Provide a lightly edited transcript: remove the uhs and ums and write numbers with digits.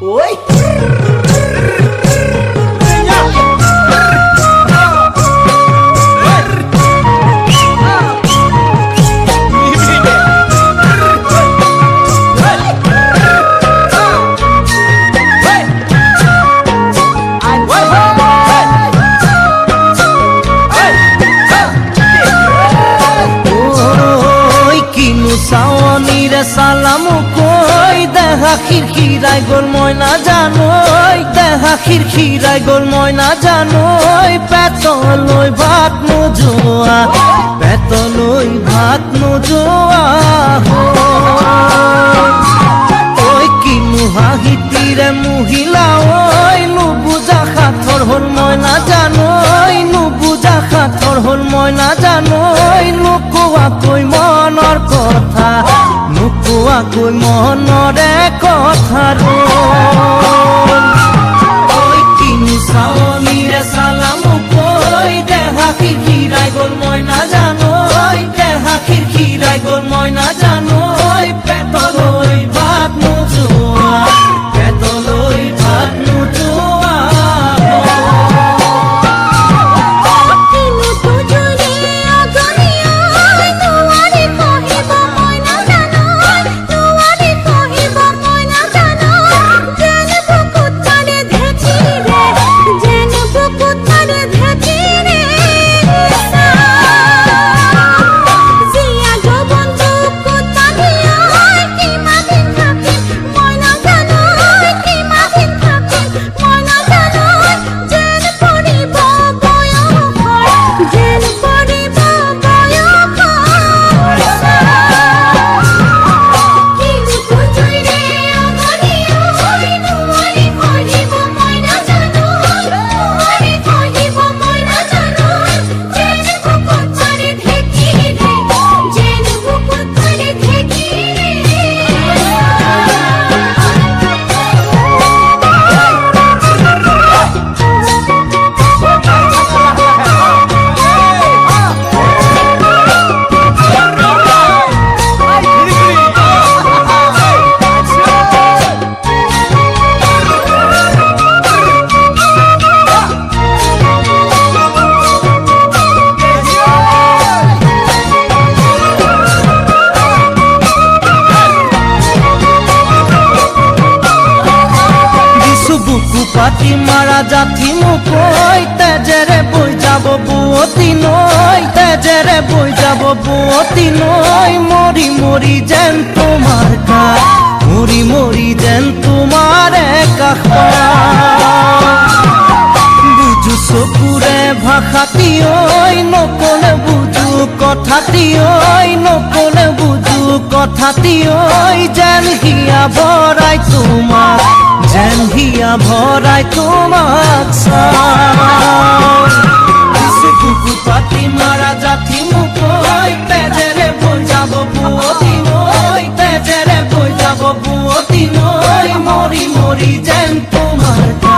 Ôi সাওয়ানিরে সালাম কই দেখা খিরখিরাই গোল ময়না জানোই দেখা খিরখিরাই গোল ময়না জানোই পেতলই ভাত নোজোয়া পেতলই ভাত নোজোয়া ওই কিনু হাহিতিরে মহিলা ওই নুবুজা খাথর হল ময়না জানোই নুবুজা খাথর হল ময়না জানোই নুকুয়া কই মনৰ কথা নুকুয়া কই মনৰে কথা ওই কিনু সাওয়ানিরে সালাম কই দেহা খিরখিরাই গোল ময়না জানোই দেহা খিরখিরাই গোল ময়না জানোই পেতলই ভাত নোজোয়া পেতলই ভাত নোজোয়া পাতি মারা জাতি মুকই তেজেরে বই যাব বুয়তি নই তেজেরে বই যাব বুয়তি নই মরি মরি যেন তোমার কাজ মরি মরি যেন তোমার কাষ বুঝু চকুরে ভাষাতি ঐ নকলে বুঝু কথাতি ঐ নকলে বুঝু কথাতি ঐ যেন হিয়া ভৰাই তোমাক যেন হিয়া ভৰাই তোমাক বুকু পাতি মাৰা জাতি মুকই তেজেৰে বৈ যাব বুয়তি নৈ তেজেৰে বৈ যাব বুয়তি নৈ মৰি মৰি যেন তোমাৰ